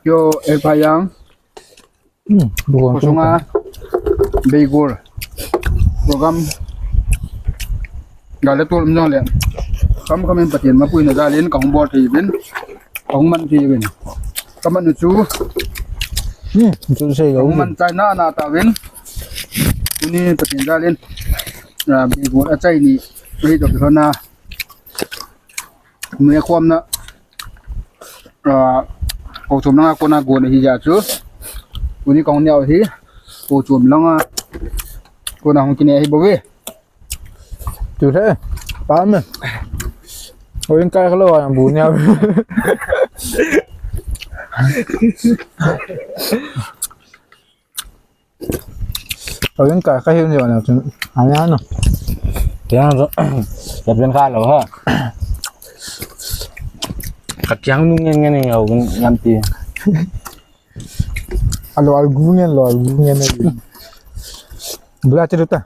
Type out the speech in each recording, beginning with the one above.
Yo El Payang Kosunga Beigul program gala tol mjong le kam kam en patien ma pui na dalin kong bot ti ben kong man ti ben kam an chu chú xây gấu kong man China na ta ben ni patien dalin Beigul a chai ni ri to na me khom na cô chùm lăng cô na gùn thì giờ chứ cô đi con nhậu thì cô chùm lăng cô nào không kinh này bố về chú thế bán mà ôi cái cái lò làm bún nhau ôi cái hiên rồi nào chúng ăn nhá nào thế nào đẹp bên khác rồi ha cắt trắng luôn nghe này ngầu nhắm tiền lo algunya này belajar itu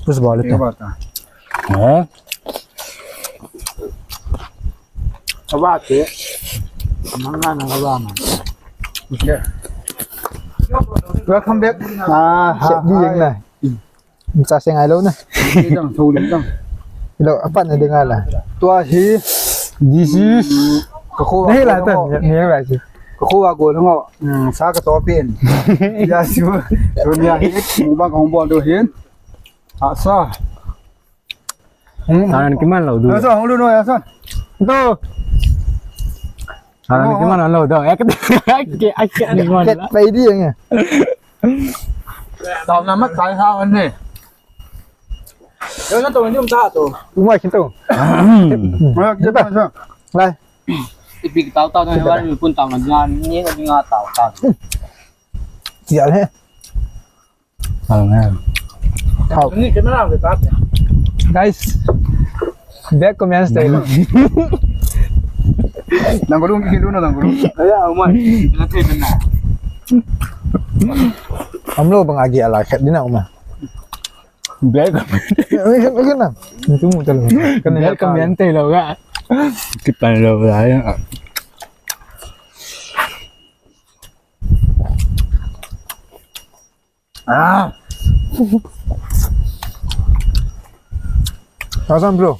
terus balik tuh hả các bạn thế măng ăn các bạn welcome back sẽ đi yang này bisa saya ngalau nih đang thu đến đang lo apa nih dengar lah tua thì this is cái khu đây là tuh ini apa sih cái khu vào của nó xa cái to tiền giờ xíu rồi nhà hết một bang không bỏ được hết sao anh cái màn lẩu đủ sao không luôn rồi sao tuh anh cái màn lẩu đâu cái ngon kết bay đi anh à tao làm mất cái sao anh này nó tụi chúng ta tụi đúng rồi chính tụ giúp bạn sao đây Ibig tao na naman yung punta ng yan yung nga tao. chỉ thế nghe thảo Hindi ka na lang kita. guys back comment stay luôn đang có đúng cái luôn là đang có đúng Kaya umay, natin na. ông lo bằng agi ala khét đi nào mà bé cái nào chúng một lần cái này comment tay lẩu á cái bàn lẩu lại sao xong bro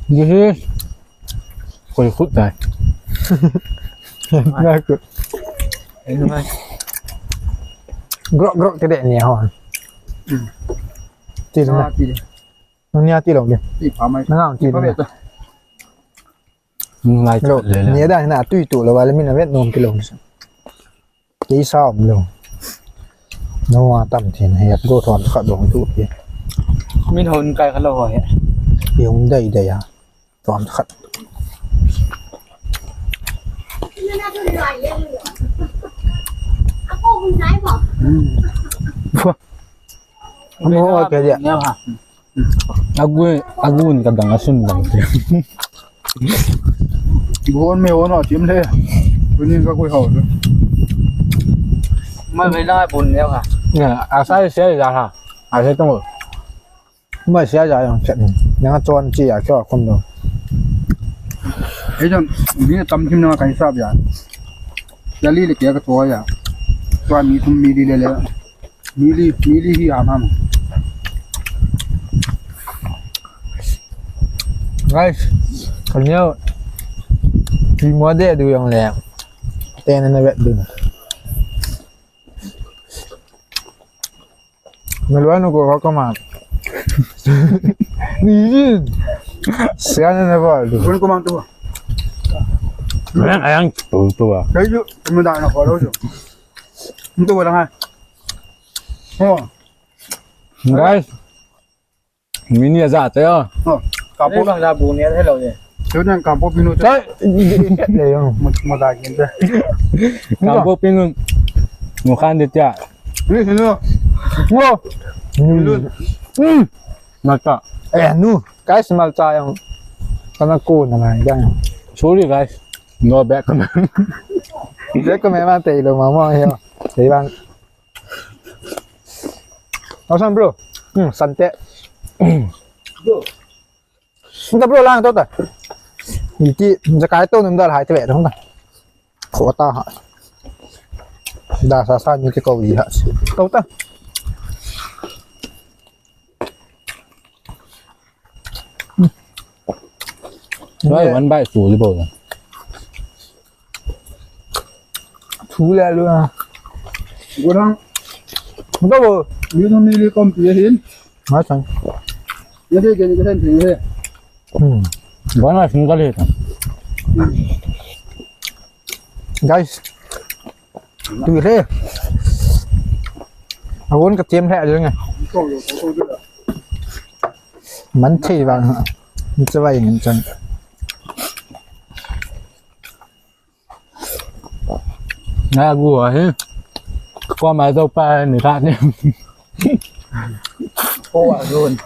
gì thế quay phút này nghe cực grok cái đệm nhẹ hòn chỉ là nó nha tí lồng kìa thì phải mày nó nào chỉ có là việc rồi ngay rồi nhớ đây là tùy tụ là vài mình là biết nôm cái lồng tí sao lồng nó tầm thì hẹp cô thòn khát đồng tụ kìa Min hon kay kalawa ya. yung đầy đầy à thòn khát Ako kunay mo. nó cái gì Ngaw ha. agun kadang asun lang bốn mèo nó chiếm thế tự nhiên các quầy hậu rồi May may lang ay bun ngaw ha. nè sai sẽ ra hả sai tông rồi mà xe ra yung chuyện những cái tròn chỉ à cho không đâu ấy cho mình tâm chim nó cái sao vậy giờ đi cái cái toa ya toa mi thum mi đi lên mi đi hi à mà guys còn nhớ thì mua để được yung lẹ tên nó vậy đừng người lớn nó có mà đi xe nó vào được con có mang tua anh ăn tụi đấy chứ mình đại nó khó đâu chứ không tua là hai guys mini ra tới à cả Ay bộ bang na bun yan hello ya. chỗ này cả bộ pino đấy đây không một đại kiến đây cảm bộ pin một khăn được chưa đây thế nữa wow luôn mà cả nu cái small cha yung kana ko na này đây sorry guys no back comment đấy có mấy bạn tệ rồi mà mua hiểu đấy bạn nó xong bro sẵn tệ chúng ta bro lang tốt rồi thì chị cái tôi nằm đây là hai cái vẻ đúng không khổ ta hả Dah sasa như cái câu gì hả? Đâu ta? Nói vẫn bại phủ đi bộ rồi. Thú lẹ luôn à. Gue đang Không có bộ. như nó mì con phía hiến. Nói sao? Như thế cái thân thì thế. Vẫn là không có liệt. Guys. Tùy thế. Mà vốn cặp chiêm hẹ rồi nghe. Mắn chì vào nữa. Như thế vậy mình chẳng. Nè gùa hết. Qua máy dâu pa người ta nhé. Ô à rồi.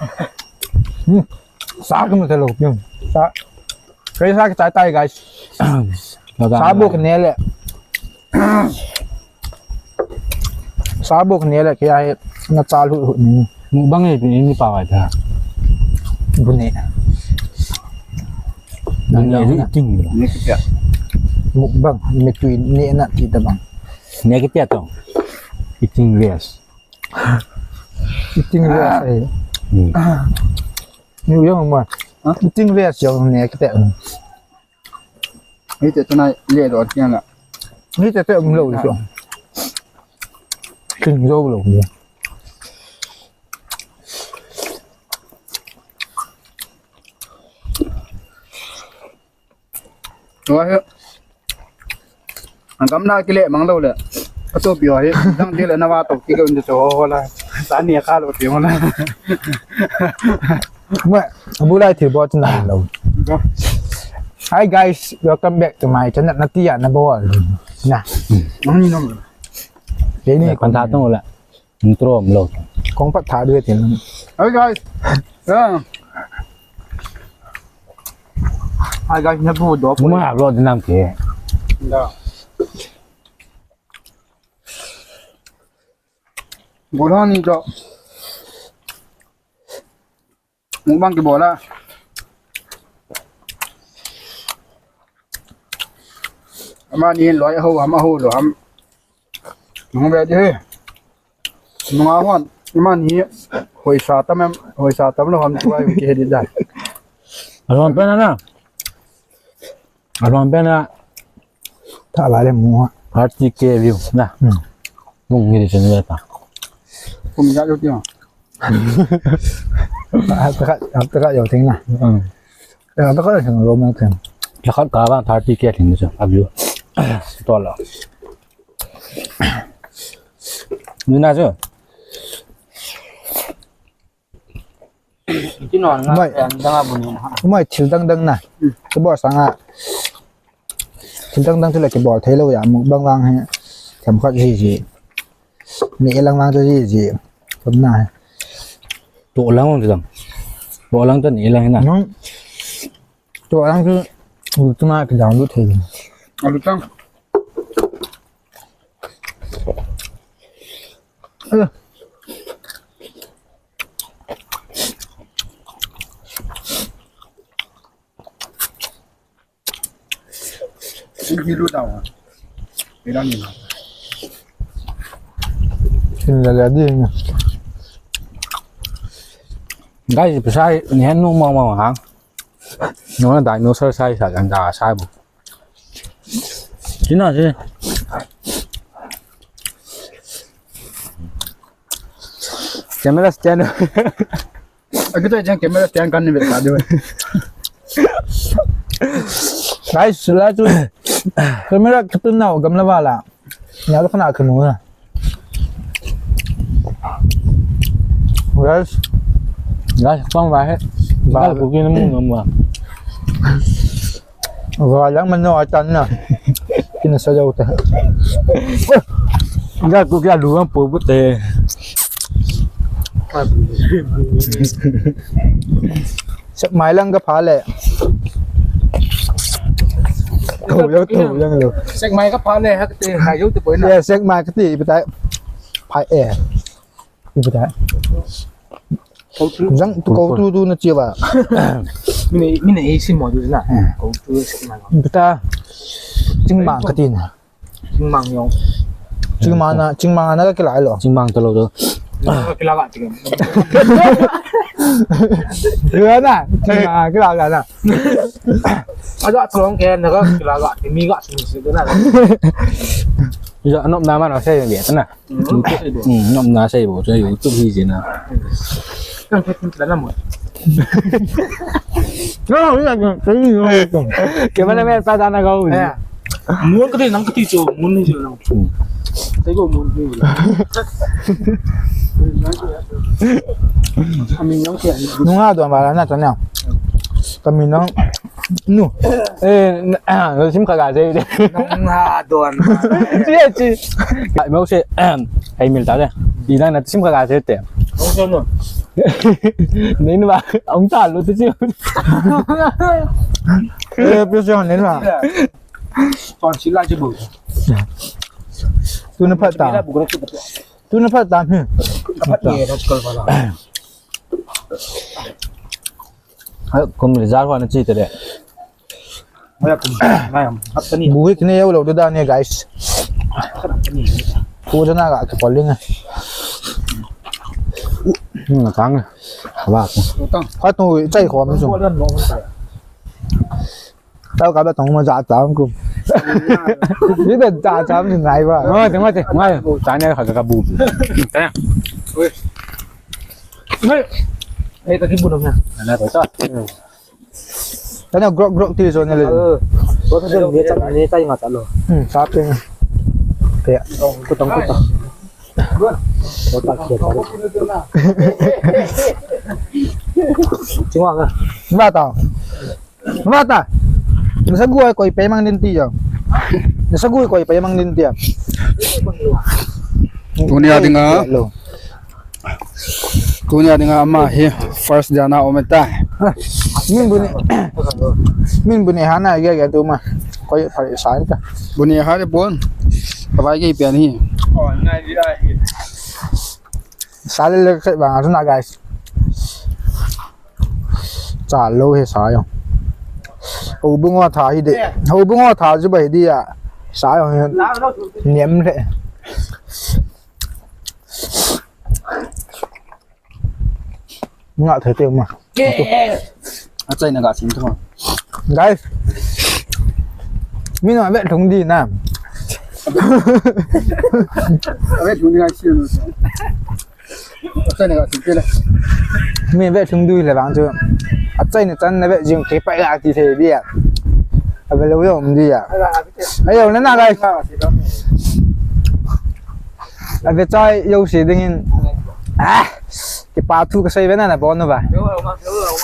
Xá cái mình thể lục nhưng. Xá. Cái xá cái trái tay guys. Xá buộc cái này lẹ. Xá buộc cái này lẹ cái ai nó cha lụi hụt này. Mụ băng này bị như bảo vậy ta. Bún này. Đừng nghe giữ chừng rồi. Như cái chuyện. Mục bang, mẹ tùy nè nè thì tao bằng. Nghe cái tiệt không? Eating less. Eating less ấy. Nhiều giống mà. Eating less giống nè cái tẹo. Ấy thì này lệ rồi kia là. Nghĩ tẹo tẹo lâu rồi. Kinh dâu lâu rồi. Rồi. Anh cắm ra cái lệ mang đâu lệ. Cái tôi biểu ấy, đang đi là nó vào tổ cái cái chỗ là sáng nay khá là tiếng là. Mẹ, bữa nay thì bỏ chân này lâu. Hi guys, welcome back to my channel. Nanti ya na bawa. Nah, Nó như nó. cái này Còn thả tung lại. Mình trộm lột. con phát thả đưa tiền. Hey guys. Yeah. Hi guys, nó vô đó. Muốn học lột thì làm kì. Dạ. Bố nó đi cho. Muốn băng cái bố là. Mà đi loại hầu hầm rồi hầm. Nó về đi. Nó ngáo hoàn. Mà đi hồi sa tâm em, hồi sa tâm nó hầm quay cái đi đây. Aron bên nào? Aron bên nào? Thả lại để mua. Party ke view nè. Mùng như thế này ta. Không dám đâu chưa? Tất cả đều thế này. Tất cả đều thành lô mang tiền. Chắc cả bạn party ke thì sao? View. To là. Như nào chứ? Chứ non nó đang buồn nhỉ. Mày chill đăng đăng này. Cái bò sáng à. Chill đăng đăng thì là cái bò thế lâu vậy. Một băng vang hay. Thèm khát gì. Nghĩ lăng vang cho gì. Tấm này. Bộ lăng không được. Bộ lăng chân ý là thế nào? Nó. Chỗ lăng cứ. Tụi này cái dòng đút thì. À được không? Đi lút đầu à? Cái đó nhìn nào? Thì là đi nha. Cái gì phải sai, nhén nó mong hả? Nó là đại nó sai sai anh ta sai bộ. Chính là gì? Camera stand. Cái tôi chẳng camera stand cần việc gì vậy? Guys, sila tu. Kamera kita nào gam la wala. Nhà nó khana khnu na. Guys, Guys, phong vài hết. Ba là của kia nó mua mà. và lăng mình nói chân nè. Kina sa dâu ta. Guys, của kia đủ không bố bút tê. Sắc máy lăng cái phá lệ. Thủ lăng luôn. Sách máy các phá này hay cái hải dấu từ bữa nào? Yeah, sắc máy cái gì bị tại. Phai air. Bị tại. Răng câu tu nó chưa vào. Mình này xin mọi thứ nào. Cậu chưa xin mà. Bị ta. Chính mạng cái tin. Nhưng mà nhau. Cing mana ka kilala lo. Cimbang telo tu. Kelaga tiga. Gimana? Cing mana kilala na. Ada tolong kan nak kelaga ini gak sini na. Giờ nó nam nó xây biển nè. Nó nam xây bộ cho YouTube gì gì nè. Kan kita lama. Nó là cái gì vậy? Gimana men padana kau ni? Mun ke nang ke tijo, mun ni je nang. Saya go mun ni. Kami yang kia. Nung nga tuan bala na tanang. Kami nang nu. Nó chim cả dây đi. Nang ha don. Chia chi. Mau se hay mình ta đây. Đi đang là chim cả dây tiền. Không cho nữa. Nên mà ông ta luôn chứ. Bây giờ nên là Còn chỉ là chỉ bự. tu na phát Kita tam. bukan kita. Tu na phát tam. Dapat ni dah sekal bala. Không được ra hoa nó chi tới đây. Maya kum. Maya. Apa ni? Buhi kini yaw lo da ni guys. Apa ni? Ku na ga ka paling. Là trắng này. Ba. Tang. Phát tu chạy khó mà Buat dùng. dan long saya. Tao cả ba tông mà giả tám cùng. Biết là giả tám thì ngày vậy. Thôi tiếng nói gì? Ngay. Trái này phải cả bùn. Thế nào? Eh tadi bunuh nha. Này phải sao? Cái nào grok grok thì rồi này lên. Kau tu dia cakap ingat tak lo. Sát đi. Kayak Kutang. Kau tak kira. Cuma kan. Ba ta. Nasaguhay ko ipemang dinti yan. Nasaguhay ko ipemang dinti yan. Tunya dengan ama he first jana ometa. Min buni hana ya tu mah. Ko phải sai ta. Buni hari pun. Kapai ke pian hi. Oh, ngai dia. Sai le cái bang na guys. Trả lâu hay sai không? Hầu bưng hoa thả hi de. Hầu bưng hoa thả chứ bảy đi à. Sai không? Nhém thế. Ngạo thấy tiêu mà. Acai nak sim tu. Guys. Mình nói vậy không đi nào. Abe tu dengan sim tu. Acai nak sim tu lah. Mình vậy không đi là bạn chưa? À chơi này chân này vậy dùng cái bậy lại thì thế đi à. À về lâu rồi mình đi à. Bây giờ nó nào đây? À về chơi yêu gì đừng à cái bà thu cái xây bên này là bọn nó vậy.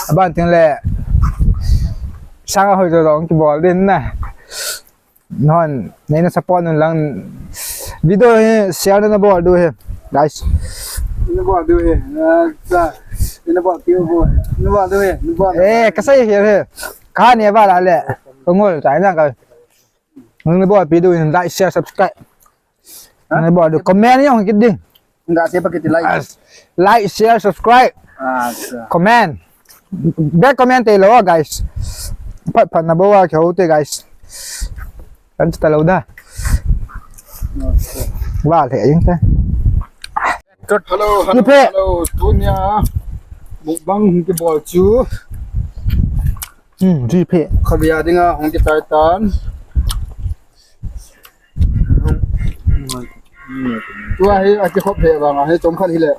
À bạn tiếng lệ sang hồi rồi đó cái bỏ lên này. Non này nó support nó lang video share nó bỏ đuôi guys. Nó bỏ đuôi. Sa. Nó bỏ tiêu vô. Nó bỏ đuôi. Nó bỏ. Ê cái xây here here. Cái này vào lại lệ. Không ngồi trái ra coi. Nó bỏ video like share subscribe. Nó bỏ được comment nhá cái đi. Enggak siapa kita like. Like share subscribe. Comment. Back comment tay lo guys. Pat pat na bawa kyo te guys. Kan ta lo da. Wa le yung ta. Hello, Như thế. hello, Tunya. Mukbang ke bol chu. Ji phe. Khabia dinga hong ke taitan. Tua hai ake khop he bang hai chom khat hi le.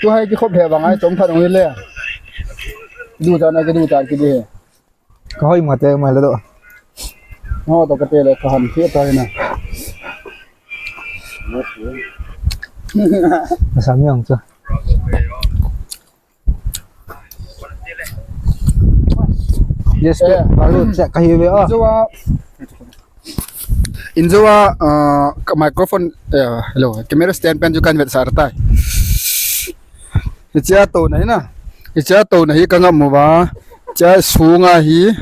Tua hai ke khop he bang hai chom khat ong hi le. Du ta na ke du ta ke di he. Có hơi mà tê mà là độ. Ho to ke te le ka han phe ta na. Nó sắm nhông chưa? Yes, baru cek kayu BO. Injawa microphone hello camera stand pen jukan vet sartai. Icha to nai na. Icha to nai ka ngam mo ba. Cha sunga hi.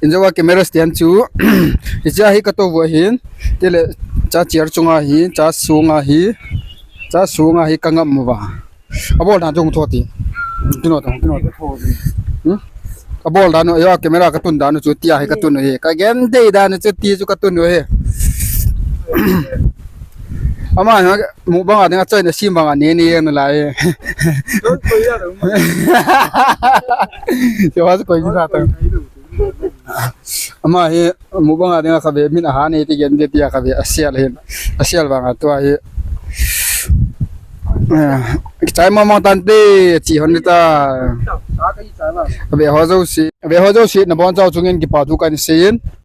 Injawa camera stand chu. Icha hi ka to wo hin. Tele cha chair chunga hi, cha sunga hi. Cha sunga hi ka ngam mo ba. Abo na jong thoti. Kino ta. bol danu ya kamera katun danu chu tia he katun he ka gen dei danu chu ti chu katun he ama ha mu bang adinga chai na sim bang ne ne na lai yo was ko ji sa ta ama he mu bang adinga ka be min ha ne ti gen de tia ka be asial bang atwa he chai ma tan te chi hon ta be ho zo si na bon zao chungin ki pa tu kan sein